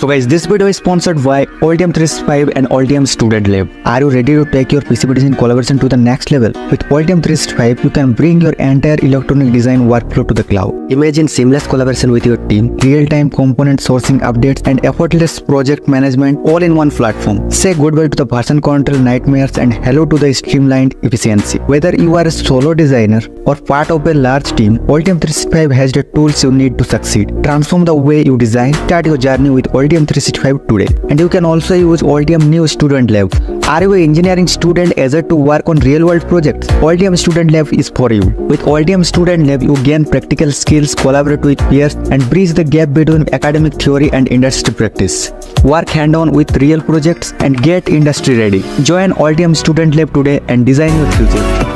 So guys, this video is sponsored by Altium 365 and Altium Student Lab. Are you ready to take your PCB design collaboration to the next level? With Altium 365, you can bring your entire electronic design workflow to the cloud. Imagine seamless collaboration with your team, real-time component sourcing updates, and effortless project management all in one platform. Say goodbye to the version control nightmares and hello to the streamlined efficiency. Whether you are a solo designer or part of a large team, Altium 365 has the tools you need to succeed. Transform the way you design. Start your journey with Altium 365 today. And you can also use Altium New Student Lab. Are you an engineering student eager to work on real-world projects? Altium Student Lab is for you. With Altium Student Lab, you gain practical skills, collaborate with peers, and bridge the gap between academic theory and industry practice. Work hand-on with real projects and get industry ready. Join Altium Student Lab today and design your future.